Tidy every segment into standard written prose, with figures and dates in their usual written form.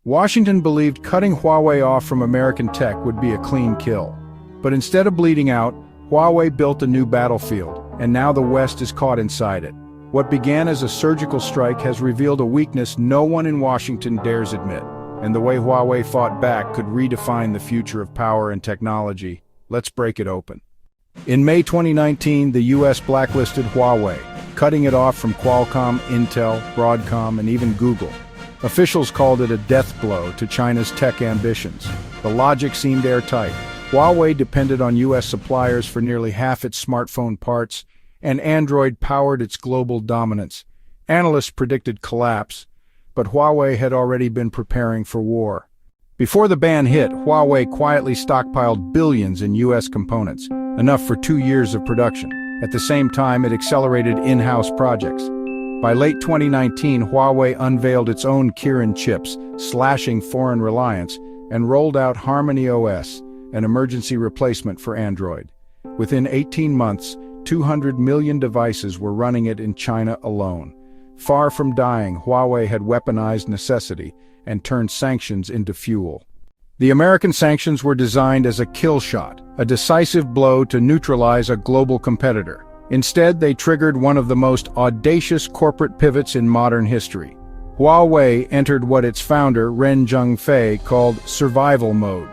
Washington believed cutting Huawei off from American tech would be a clean kill. But instead of bleeding out, Huawei built a new battlefield, and now the West is caught inside it. What began as a surgical strike has revealed a weakness no one in Washington dares admit, and the way Huawei fought back could redefine the future of power and technology. Let's break it open. In May 2019, the US blacklisted Huawei, cutting it off from Qualcomm, Intel, Broadcom, and even Google. Officials called it a death blow to China's tech ambitions. The logic seemed airtight. Huawei depended on US suppliers for nearly half its smartphone parts, and Android powered its global dominance. Analysts predicted collapse, but Huawei had already been preparing for war. Before the ban hit, Huawei quietly stockpiled billions in US components, enough for 2 years of production. At the same time, it accelerated in-house projects. By late 2019, Huawei unveiled its own Kirin chips, slashing foreign reliance, and rolled out Harmony OS, an emergency replacement for Android. Within 18 months, 200 million devices were running it in China alone. Far from dying, Huawei had weaponized necessity and turned sanctions into fuel. The American sanctions were designed as a kill shot, a decisive blow to neutralize a global competitor. Instead, they triggered one of the most audacious corporate pivots in modern history. Huawei entered what its founder, Ren Zhengfei, called survival mode.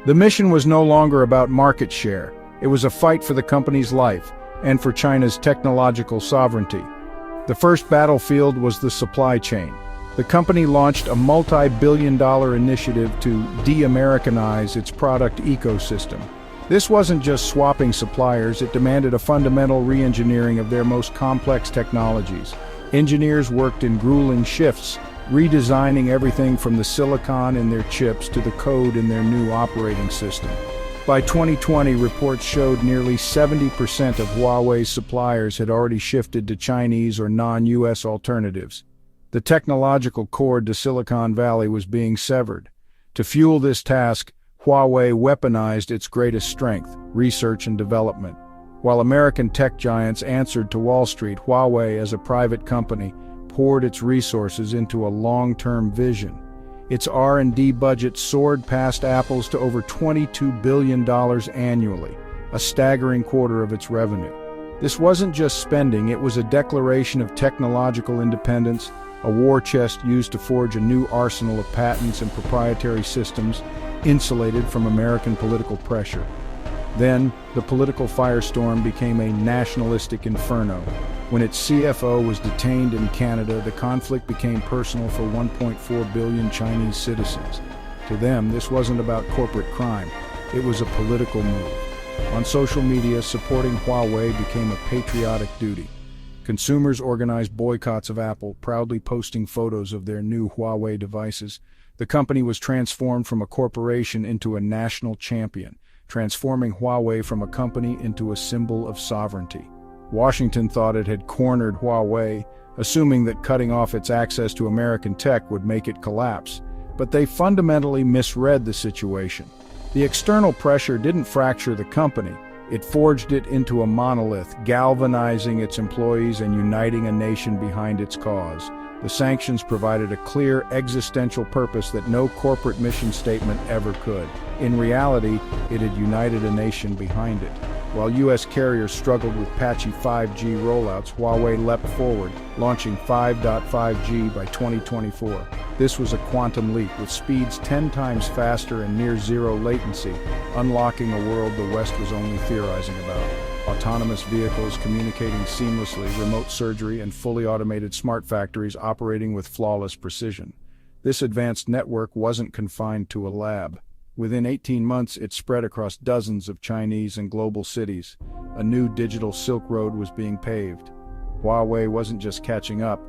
The mission was no longer about market share. It was a fight for the company's life and for China's technological sovereignty. The first battlefield was the supply chain. The company launched a multi-billion-dollar initiative to de-Americanize its product ecosystem. This wasn't just swapping suppliers, it demanded a fundamental re-engineering of their most complex technologies. Engineers worked in grueling shifts, redesigning everything from the silicon in their chips to the code in their new operating system. By 2020, reports showed nearly 70% of Huawei's suppliers had already shifted to Chinese or non-US alternatives. The technological cord to Silicon Valley was being severed. To fuel this task, Huawei weaponized its greatest strength, research and development. While American tech giants answered to Wall Street, Huawei, as a private company, poured its resources into a long-term vision. Its R&D budget soared past Apple's to over $22 billion annually, a staggering quarter of its revenue. This wasn't just spending, it was a declaration of technological independence, a war chest used to forge a new arsenal of patents and proprietary systems, insulated from American political pressure. Then, the political firestorm became a nationalistic inferno. When its CFO was detained in Canada, the conflict became personal for 1.4 billion Chinese citizens. To them, this wasn't about corporate crime, it was a political move. On social media, supporting Huawei became a patriotic duty. Consumers organized boycotts of Apple, proudly posting photos of their new Huawei devices. The company was transformed from a corporation into a national champion, transforming Huawei from a company into a symbol of sovereignty. Washington thought it had cornered Huawei, assuming that cutting off its access to American tech would make it collapse. But they fundamentally misread the situation. The external pressure didn't fracture the company, it forged it into a monolith, galvanizing its employees and uniting a nation behind its cause. The sanctions provided a clear existential purpose that no corporate mission statement ever could. In reality, it had united a nation behind it. While U.S. carriers struggled with patchy 5G rollouts, Huawei leapt forward, launching 5.5G by 2024. This was a quantum leap, with speeds 10 times faster and near zero latency, unlocking a world the West was only theorizing about. Autonomous vehicles communicating seamlessly, remote surgery, and fully automated smart factories operating with flawless precision. This advanced network wasn't confined to a lab. Within 18 months, it spread across dozens of Chinese and global cities. A new digital Silk Road was being paved. Huawei wasn't just catching up,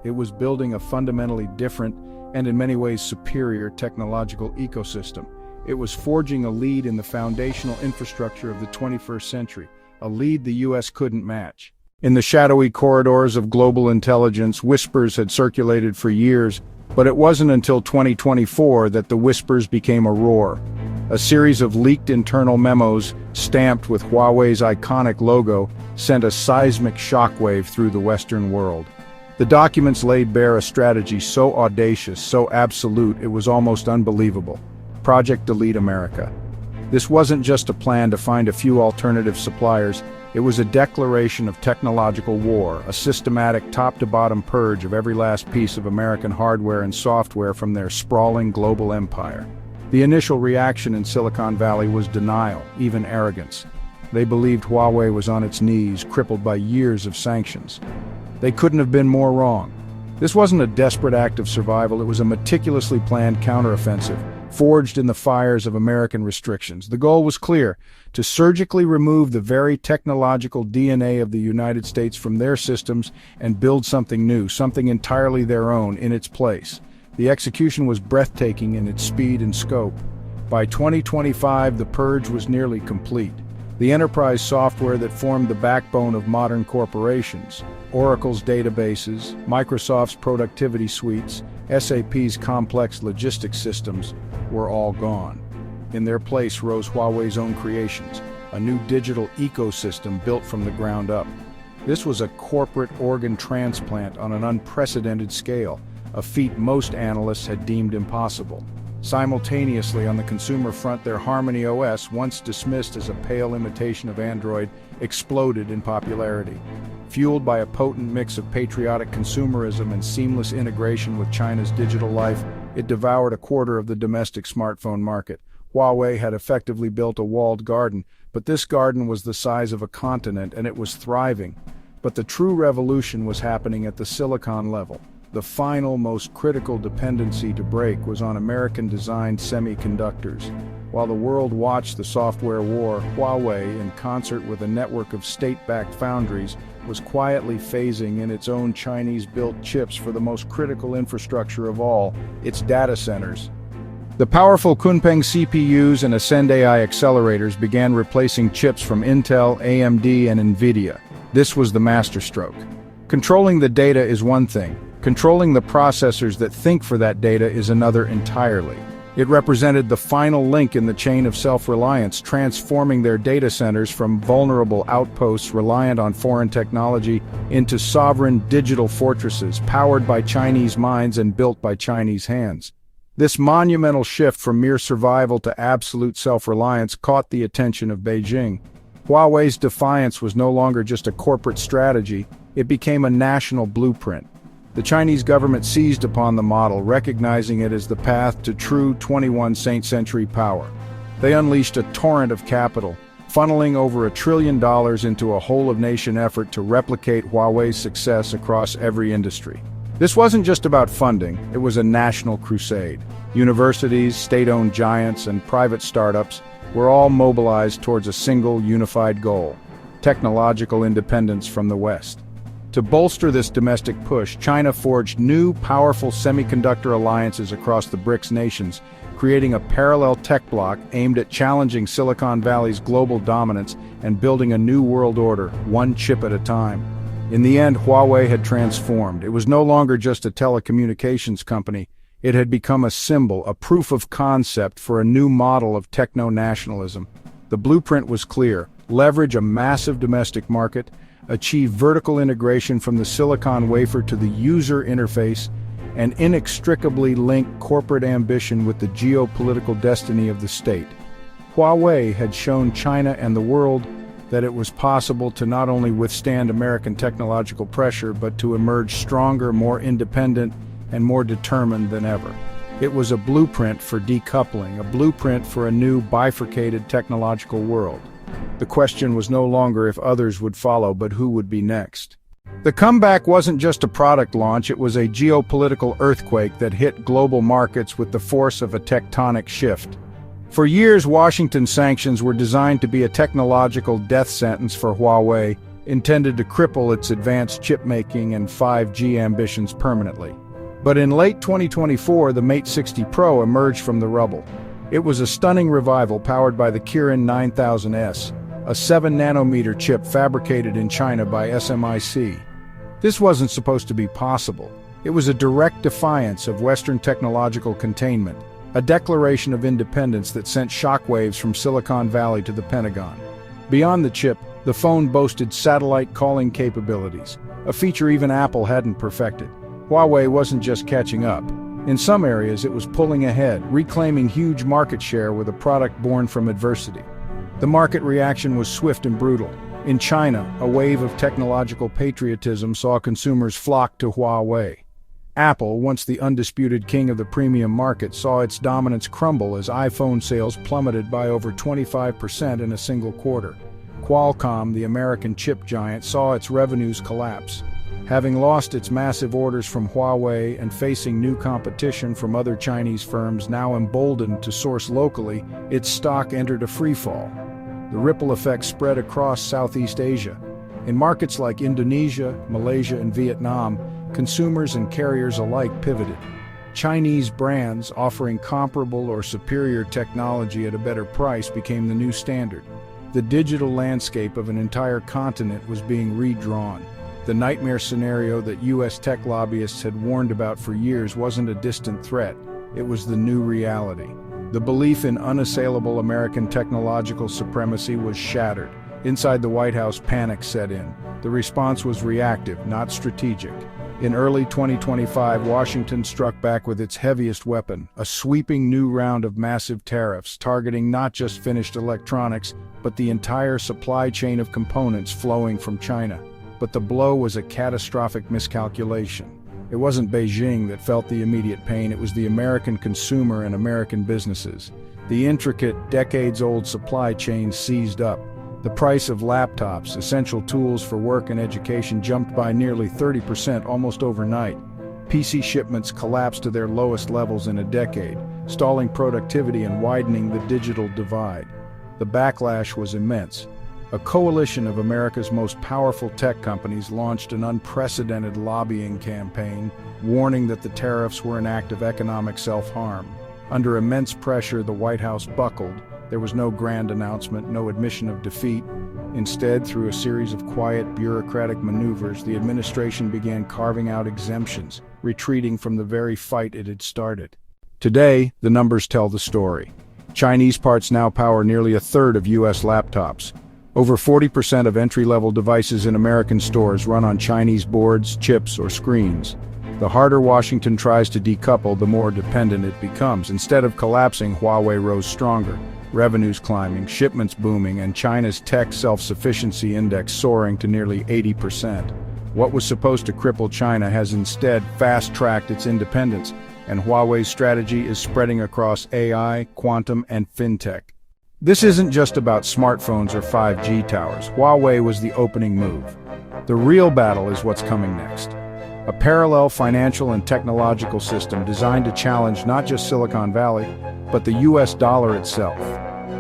it was building a fundamentally different and in many ways superior technological ecosystem. It was forging a lead in the foundational infrastructure of the 21st century, a lead the US couldn't match. In the shadowy corridors of global intelligence, whispers had circulated for years, but it wasn't until 2024 that the whispers became a roar. A series of leaked internal memos, stamped with Huawei's iconic logo, sent a seismic shockwave through the Western world. The documents laid bare a strategy so audacious, so absolute, it was almost unbelievable. Project Delete America. This wasn't just a plan to find a few alternative suppliers, it was a declaration of technological war, a systematic top-to-bottom purge of every last piece of American hardware and software from their sprawling global empire. The initial reaction in Silicon Valley was denial, even arrogance. They believed Huawei was on its knees, crippled by years of sanctions. They couldn't have been more wrong. This wasn't a desperate act of survival, it was a meticulously planned counteroffensive, forged in the fires of American restrictions. The goal was clear: to surgically remove the very technological DNA of the United States from their systems and build something new, something entirely their own, in its place. The execution was breathtaking in its speed and scope. By 2025, the purge was nearly complete. The enterprise software that formed the backbone of modern corporations, Oracle's databases, Microsoft's productivity suites, SAP's complex logistics systems, were all gone. In their place rose Huawei's own creations, a new digital ecosystem built from the ground up. This was a corporate organ transplant on an unprecedented scale, a feat most analysts had deemed impossible. Simultaneously, on the consumer front, their Harmony OS, once dismissed as a pale imitation of Android, exploded in popularity. Fueled by a potent mix of patriotic consumerism and seamless integration with China's digital life, it devoured a quarter of the domestic smartphone market. Huawei had effectively built a walled garden, but this garden was the size of a continent and it was thriving. But the true revolution was happening at the silicon level. The final, most critical dependency to break was on American-designed semiconductors. While the world watched the software war, Huawei, in concert with a network of state-backed foundries, was quietly phasing in its own Chinese-built chips for the most critical infrastructure of all, its data centers. The powerful Kunpeng CPUs and Ascend AI accelerators began replacing chips from Intel, AMD, and NVIDIA. This was the masterstroke. Controlling the data is one thing. Controlling the processors that think for that data is another entirely. It represented the final link in the chain of self-reliance, transforming their data centers from vulnerable outposts reliant on foreign technology into sovereign digital fortresses powered by Chinese minds and built by Chinese hands. This monumental shift from mere survival to absolute self-reliance caught the attention of Beijing. Huawei's defiance was no longer just a corporate strategy, it became a national blueprint. The Chinese government seized upon the model, recognizing it as the path to true 21st century power. They unleashed a torrent of capital, funneling over $1 trillion into a whole-of-nation effort to replicate Huawei's success across every industry. This wasn't just about funding, it was a national crusade. Universities, state-owned giants, and private startups were all mobilized towards a single, unified goal: technological independence from the West. To bolster this domestic push, China forged new, powerful semiconductor alliances across the BRICS nations, creating a parallel tech bloc aimed at challenging Silicon Valley's global dominance and building a new world order, one chip at a time. In the end, Huawei had transformed. It was no longer just a telecommunications company. It had become a symbol, a proof of concept for a new model of techno-nationalism. The blueprint was clear: leverage a massive domestic market, achieve vertical integration from the silicon wafer to the user interface, and inextricably link corporate ambition with the geopolitical destiny of the state. Huawei had shown China and the world that it was possible to not only withstand American technological pressure, but to emerge stronger, more independent, and more determined than ever. It was a blueprint for decoupling, a blueprint for a new bifurcated technological world. The question was no longer if others would follow, but who would be next. The comeback wasn't just a product launch, it was a geopolitical earthquake that hit global markets with the force of a tectonic shift. For years, Washington's sanctions were designed to be a technological death sentence for Huawei, intended to cripple its advanced chip-making and 5G ambitions permanently. But in late 2024, the Mate 60 Pro emerged from the rubble. It was a stunning revival powered by the Kirin 9000S, a 7-nanometer chip fabricated in China by SMIC. This wasn't supposed to be possible. It was a direct defiance of Western technological containment, a declaration of independence that sent shockwaves from Silicon Valley to the Pentagon. Beyond the chip, the phone boasted satellite calling capabilities, a feature even Apple hadn't perfected. Huawei wasn't just catching up. In some areas, it was pulling ahead, reclaiming huge market share with a product born from adversity. The market reaction was swift and brutal. In China, a wave of technological patriotism saw consumers flock to Huawei. Apple, once the undisputed king of the premium market, saw its dominance crumble as iPhone sales plummeted by over 25% in a single quarter. Qualcomm, the American chip giant, saw its revenues collapse. Having lost its massive orders from Huawei and facing new competition from other Chinese firms now emboldened to source locally, its stock entered a freefall. The ripple effect spread across Southeast Asia. In markets like Indonesia, Malaysia, and Vietnam, consumers and carriers alike pivoted. Chinese brands offering comparable or superior technology at a better price became the new standard. The digital landscape of an entire continent was being redrawn. The nightmare scenario that U.S. tech lobbyists had warned about for years wasn't a distant threat. It was the new reality. The belief in unassailable American technological supremacy was shattered. Inside the White House, panic set in. The response was reactive, not strategic. In early 2025, Washington struck back with its heaviest weapon, a sweeping new round of massive tariffs targeting not just finished electronics, but the entire supply chain of components flowing from China. But the blow was a catastrophic miscalculation. It wasn't Beijing that felt the immediate pain, it was the American consumer and American businesses. The intricate, decades-old supply chain seized up. The price of laptops, essential tools for work and education, jumped by nearly 30% almost overnight. PC shipments collapsed to their lowest levels in a decade, stalling productivity and widening the digital divide. The backlash was immense. A coalition of America's most powerful tech companies launched an unprecedented lobbying campaign, warning that the tariffs were an act of economic self-harm. Under immense pressure, the White House buckled. There was no grand announcement, no admission of defeat. Instead, through a series of quiet, bureaucratic maneuvers, the administration began carving out exemptions, retreating from the very fight it had started. Today, the numbers tell the story. Chinese parts now power nearly a third of U.S. laptops. Over 40% of entry-level devices in American stores run on Chinese boards, chips, or screens. The harder Washington tries to decouple, the more dependent it becomes. Instead of collapsing, Huawei rose stronger. Revenues climbing, shipments booming, and China's tech self-sufficiency index soaring to nearly 80%. What was supposed to cripple China has instead fast-tracked its independence, and Huawei's strategy is spreading across AI, quantum, and fintech. This isn't just about smartphones or 5G towers. Huawei was the opening move. The real battle is what's coming next. A parallel financial and technological system designed to challenge not just Silicon Valley, but the US dollar itself.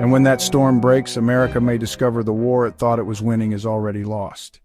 And when that storm breaks, America may discover the war it thought it was winning is already lost.